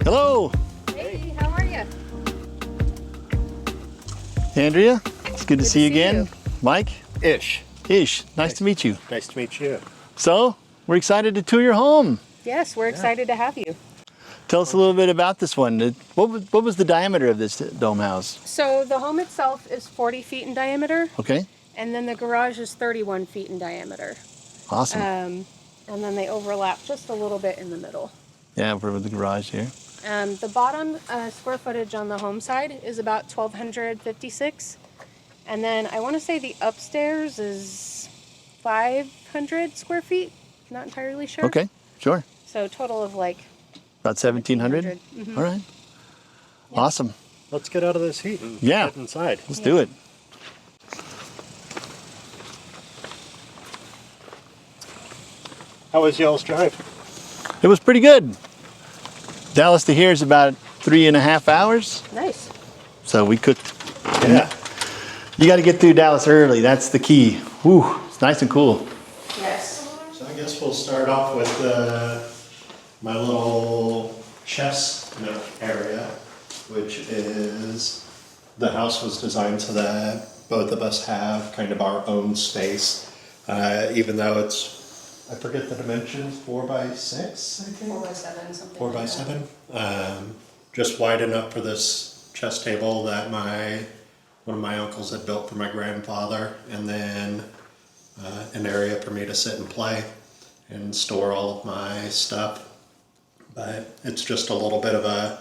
Hello, Hey, how are you? Andrea. It's good to see you again. Mike, Ish. nice to meet you. Nice to meet you. So, we're excited to tour your home. Yes, we're excited to have you. Tell us a little bit about this one. What was the diameter of this dome house? So the home itself is 40 feet in diameter, Okay, and then the garage is 31 feet in diameter. awesome. And then they overlap just a little bit in the middle. Yeah, we're with the garage here. The bottom square footage on the home side is about 1,256. And then I want to say the upstairs is 500 square feet. Not entirely sure. Okay, sure. So total of like About 1,700? 1,700. All right. Awesome. Let's get out of this heat and Yeah. get inside. Let's do it. How was y'all's drive? It was pretty good. Dallas to here is about 3.5 hours. Nice. So we cooked. Yeah. You got to get through Dallas early. That's the key. Whew, it's nice and cool. Yes. So I guess we'll start off with my little chest nook area, which is, the house was designed so that both of us have kind of our own space, even though it's, I forget the dimensions, 4 by 6, I think? 4 by 7, something. 4 by 7. Just wide enough for this chest table that one of my uncles had built for my grandfather, and then an area for me to sit and play and store all of my stuff. But it's just a little bit of a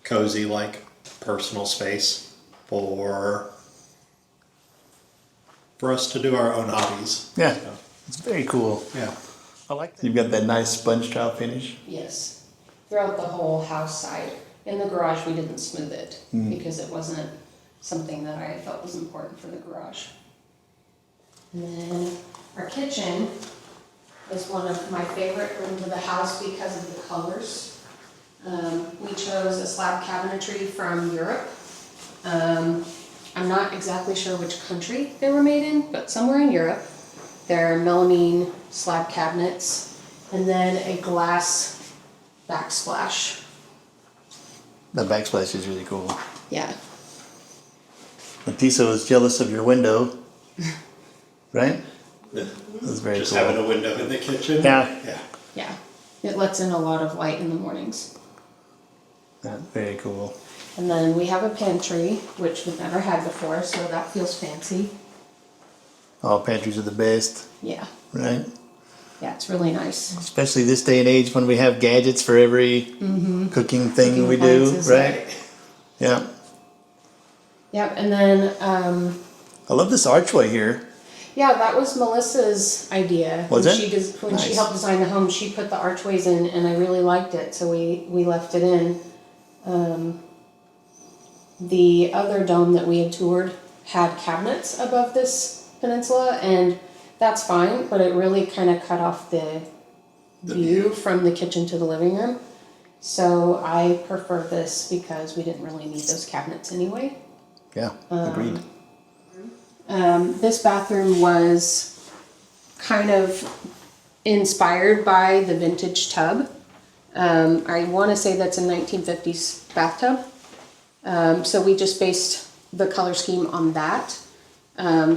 cozy, like, personal space for us to do our own hobbies. Yeah, So, it's very cool. yeah. I like that. You've got that nice sponge tile finish. Yes, throughout the whole house side. In the garage, we didn't smooth it because it wasn't something that I felt was important for the garage. And then our kitchen is one of my favorite rooms of the house because of the colors. We chose a slab cabinetry from Europe. I'm not exactly sure which country they were made in, but somewhere in Europe. They're melamine slab cabinets, and then a glass backsplash. That backsplash is really cool. Yeah. Matisa was jealous of your window, right? Yeah. That's very Just cool. having a window in the kitchen. Yeah. Yeah. Yeah. It lets in a lot of light in the mornings. Yeah, very cool. And then we have a pantry, which we've never had before, so that feels fancy. All pantries are the best, Yeah. right? Yeah, it's really nice. Especially this day and age when we have gadgets for every cooking thing Cooking we do, appliances, right? Yeah. Yep, and then, I love this archway here. yeah, that was Melissa's idea. Was when it? When she Nice. helped design the home, she put the archways in, and I really liked it, so we left it in. The other dome that we had toured had cabinets above this peninsula, and that's fine, but it really kind of cut off the view from the kitchen to the living room. So I prefer this because we didn't really need those cabinets anyway. Yeah, agreed. This bathroom was kind of inspired by the vintage tub. I want to say that's a 1950s bathtub. So we just based the color scheme on that.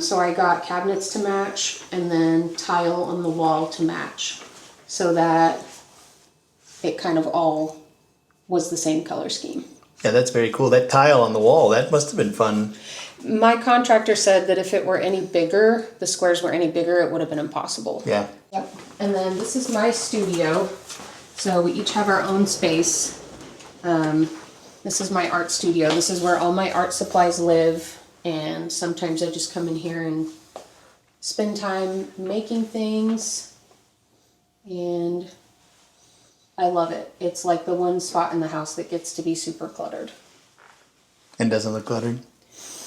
So I got cabinets to match and then tile on the wall to match so that it kind of all was the same color scheme. Yeah, that's very cool. That tile on the wall, that must have been fun. My contractor said that if it were any bigger, the squares were any bigger, it would have been impossible. Yeah. Yep. And then this is my studio. So we each have our own space. This is my art studio. This is where all my art supplies live. And sometimes I just come in here and spend time making things. And I love it. It's like the one spot in the house that gets to be super cluttered. And doesn't look cluttered?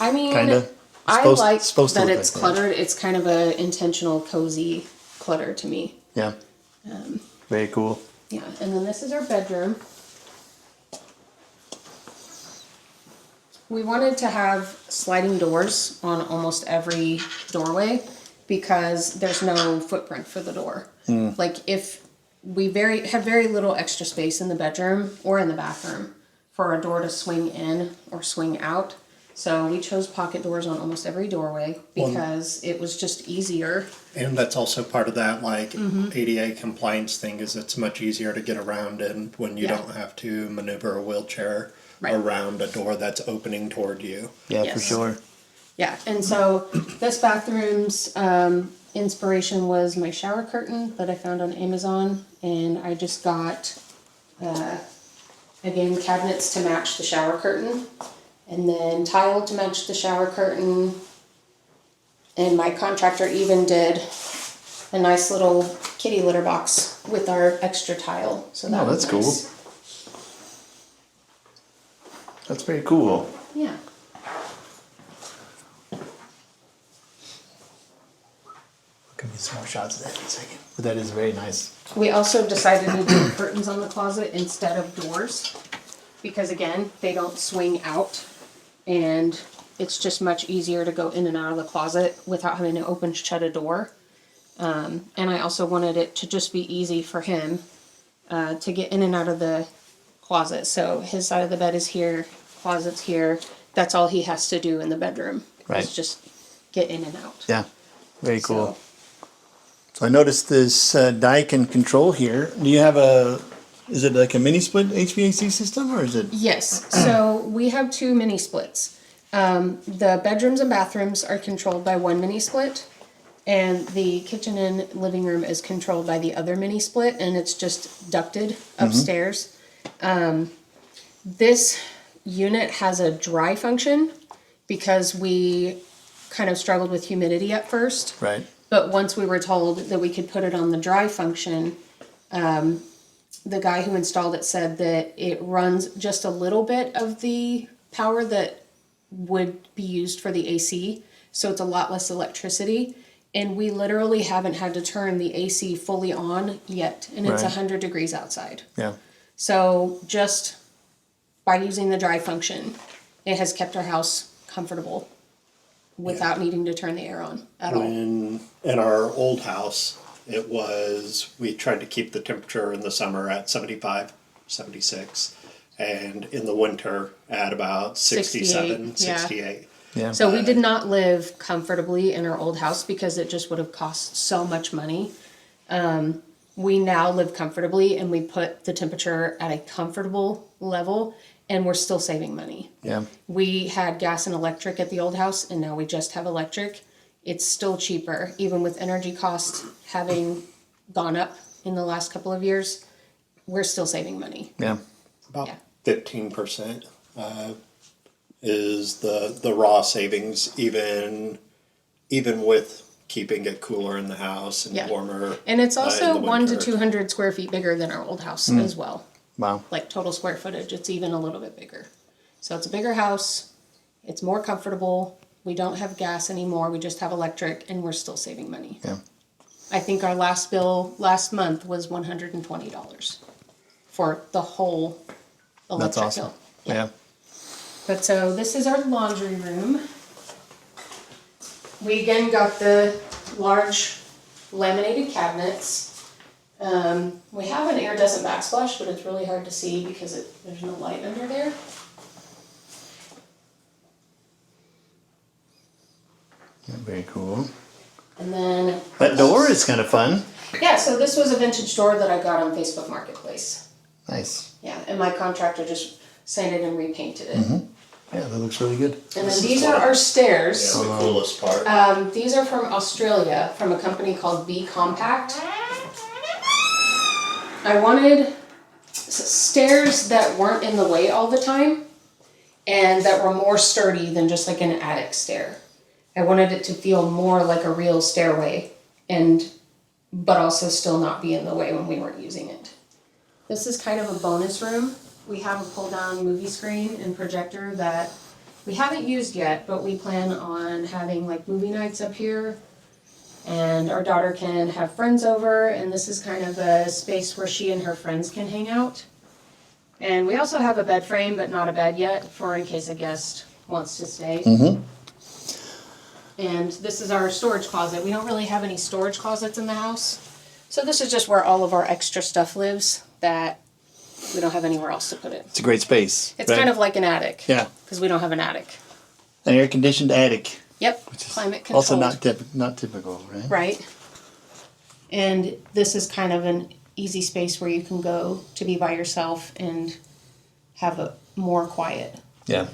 I mean, Kinda. I Supposed- like supposed to that look it's like that. cluttered. It's kind of a intentional, cozy clutter to me. Yeah. Very cool. Yeah, and then this is our bedroom. We wanted to have sliding doors on almost every doorway because there's no footprint for the door. Like if we have very little extra space in the bedroom or in the bathroom for a door to swing in or swing out. So we chose pocket doors on almost every doorway because it was just easier. And that's also part of that, like, ADA compliance thing, is it's much easier to get around and when you don't have to maneuver a wheelchair around a door that's opening toward you. Yeah, Yes. for sure. Yeah, and so this bathroom's inspiration was my shower curtain that I found on Amazon, and I just got, again, cabinets to match the shower curtain, and then tile to match the shower curtain, and my contractor even did a nice little kitty litter box with our extra tile, so that was that's nice. cool. That's very cool. Yeah. Give me some more shots of that in a second. But that is very nice. We also decided to do curtains on the closet instead of doors because, again, they don't swing out and it's just much easier to go in and out of the closet without having to open shut a door. And I also wanted it to just be easy for him to get in and out of the closet. So his side of the bed is here, closet's here. That's all he has to do in the bedroom. Right. Is just get in and out. Yeah, very cool. So, So I noticed this Daikin control here. Do you have is it like a mini split HVAC system or is it? yes, so we have 2 mini splits. The bedrooms and bathrooms are controlled by one mini split, and the kitchen and living room is controlled by the other mini split, and it's just ducted upstairs. This unit has a dry function because we kind of struggled with humidity at first. Right. But once we were told that we could put it on the dry function, the guy who installed it said that it runs just a little bit of the power that would be used for the AC, so it's a lot less electricity. And we literally haven't had to turn the AC fully on yet, and it's Right. 100 degrees outside. Yeah. So just by using the dry function, it has kept our house comfortable without needing to turn the air on at all. In our old house, we tried to keep the temperature in the summer at 75, 76, and in the winter at about 67, 68, yeah. 68. Yeah. So we did not live comfortably in our old house because it just would have cost so much money. We now live comfortably and we put the temperature at a comfortable level and we're still saving money. Yeah. We had gas and electric at the old house and now we just have electric. It's still cheaper, even with energy costs having gone up in the last couple of years. We're still saving money. Yeah. About 15% is the raw savings, even with keeping it cooler in the house and warmer. And it's also in the 1 to winter. 200 square feet bigger than our old house as well. Wow. Like total square footage, it's even a little bit bigger. So it's a bigger house, it's more comfortable, we don't have gas anymore, we just have electric, and we're still saving money. Yeah. I think our last bill last month was $120 for the whole electric That's awesome. bill. Yeah. But so this is our laundry room. We again got the large laminated cabinets. We have an iridescent backsplash, but it's really hard to see because there's no light under there. Yeah, very cool. And then, That door is kind of fun. yeah, so this was a vintage door that I got on Facebook Marketplace. Nice. Yeah, and my contractor just sanded and repainted it. Yeah, that looks really good. And then these are our stairs. Yeah, the coolest part. These are from Australia, from a company called B Compact. I wanted stairs that weren't in the way all the time and that were more sturdy than just like an attic stair. I wanted it to feel more like a real stairway but also still not be in the way when we weren't using it. This is kind of a bonus room. We have a pull-down movie screen and projector that we haven't used yet, but we plan on having like movie nights up here. And our daughter can have friends over, and this is kind of a space where she and her friends can hang out. And we also have a bed frame, but not a bed yet, for in case a guest wants to stay. And this is our storage closet. We don't really have any storage closets in the house, So this is just where all of our extra stuff lives that we don't have anywhere else to put it. It's a great space. It's right? kind of like an attic. Yeah. Because we don't have an attic. An air-conditioned attic. Yep, Which is climate controlled. also not typical, right? Right. And this is kind of an easy space where you can go to be by yourself and have a more quiet. Yeah.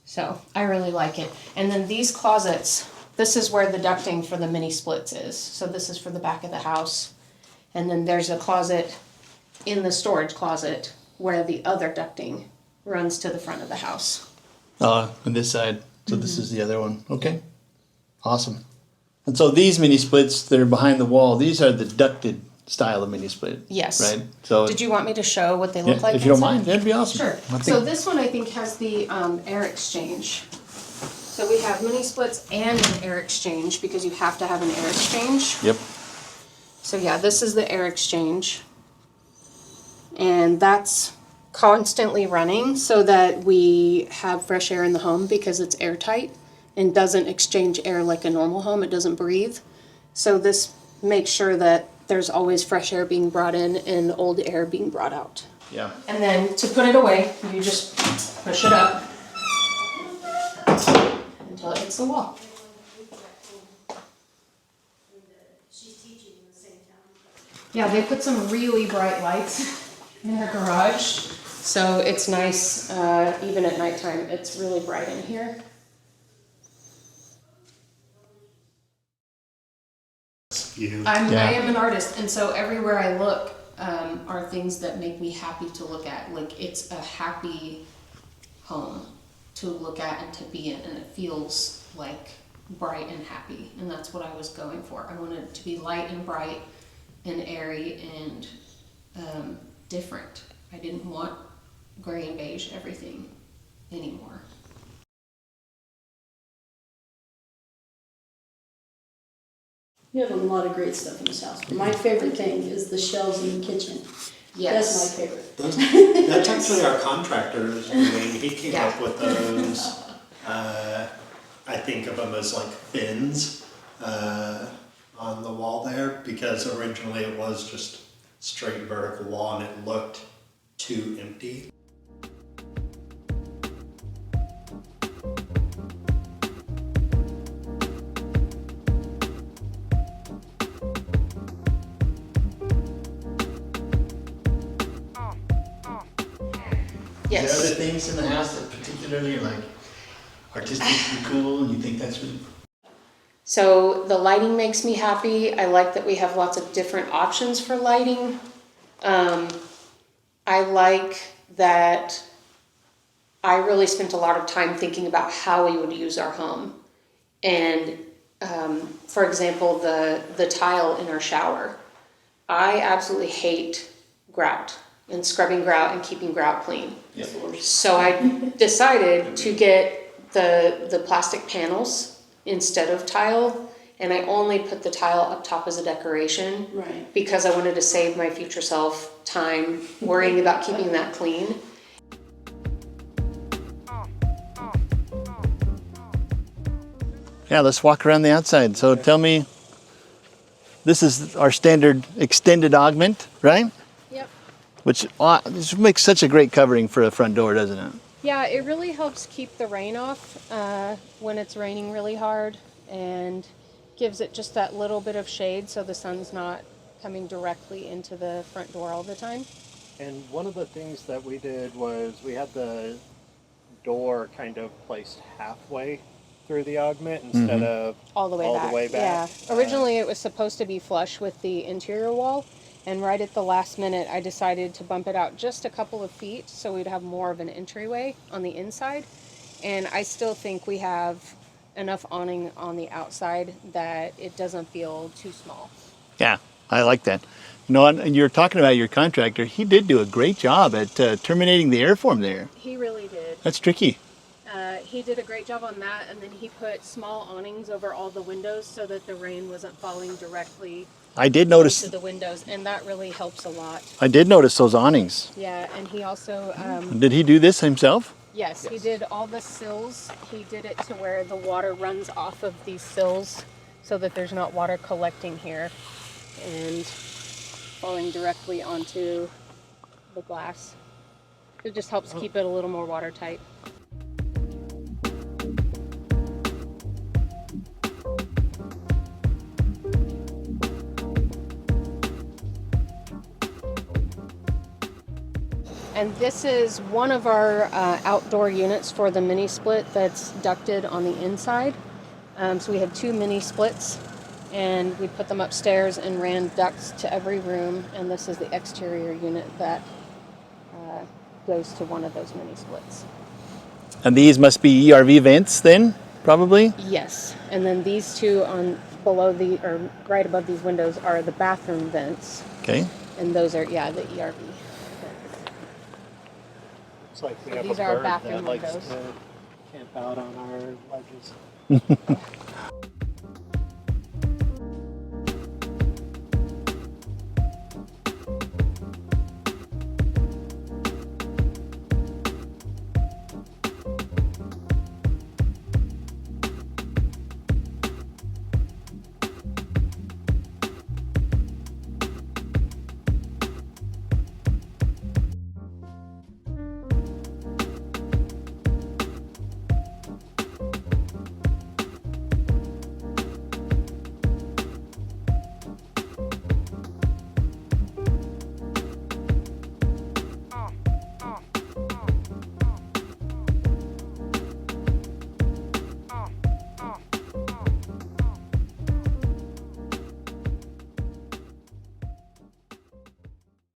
So I really like it. And then these closets, this is where the ducting for the mini splits is. So this is for the back of the house. And then there's a closet in the storage closet where the other ducting runs to the front of the house. On this side. So this is the other one. Okay. Awesome. And so these mini splits that are behind the wall, these are the ducted style of mini split. Yes. Right? So Did you want me to show what they yeah, look like? if you don't inside? mind, that'd be awesome. Sure. I think- So this one I think has the air exchange. So we have mini splits and an air exchange because you have to have an air exchange. Yep. So yeah, this is the air exchange. And that's constantly running so that we have fresh air in the home because it's airtight and doesn't exchange air like a normal home. It doesn't breathe. So this makes sure that there's always fresh air being brought in and old air being brought out. Yeah. And then to put it away, you just push it up until it hits the wall. Yeah, they put some really bright lights in their garage, so it's nice even at nighttime. It's really bright in here. You. I Yeah. am an artist, and so everywhere I look are things that make me happy to look at. Like, it's a happy home to look at and to be in, and it feels like bright and happy, and that's what I was going for. I wanted it to be light and bright and airy and different. I didn't want gray and beige everything anymore. You have a lot of great stuff in this house. My favorite thing is the shelves in the kitchen. Yes. That's my favorite. That's actually our contractor's doing. He came Yeah. up with those. I think of them as like bins on the wall there because originally it was just straight vertical wall and it looked too empty. Yes. Are there things in the house that particularly are like artistically cool and you think that's really So the lighting makes me happy. I like that we have lots of different options for lighting. I like that I really spent a lot of time thinking about how we would use our home. And for example, the tile in our shower. I absolutely hate grout and scrubbing grout and keeping grout clean. Yeah. So I decided to get the plastic panels instead of tile, and I only put the tile up top as a decoration. Right. Because I wanted to save my future self time worrying about keeping that clean. Yeah, let's walk around the outside. So tell me, this is our standard extended augment, right? Yep. Which this makes such a great covering for a front door, doesn't it? Yeah, it really helps keep the rain off when it's raining really hard and gives it just that little bit of shade so the sun's not coming directly into the front door all the time. And one of the things that we did was we had the door kind of placed halfway through the augment instead of All the way back. Yeah. Originally it was supposed to be flush with the interior wall, and right at the last minute I decided to bump it out just a couple of feet so we'd have more of an entryway on the inside. And I still think we have enough awning on the outside that it doesn't feel too small. Yeah, I like that. You know, and you're talking about your contractor. He did do a great job at terminating the airform there. He really did. That's tricky. He did a great job on that, and then he put small awnings over all the windows so that the rain wasn't falling directly I did notice. into the windows, and that really helps a lot. I did notice those awnings. Yeah, and he also, Did he do this himself? yes, he did all the sills. He did it to where the water runs off of these sills so that there's not water collecting here. And falling directly onto the glass. It just helps keep it a little more watertight. And this is one of our outdoor units for the mini split that's ducted on the inside. So we have 2 mini splits, and we put them upstairs and ran ducts to every room. And this is the exterior unit that goes to one of those mini splits. And these must be ERV vents then, probably? Yes, and then these two on below the, or right above these windows are the bathroom vents, Okay. and those are, yeah, the ERV. It's like we So have these a are our bird that bathroom likes windows. to camp out on our ledges.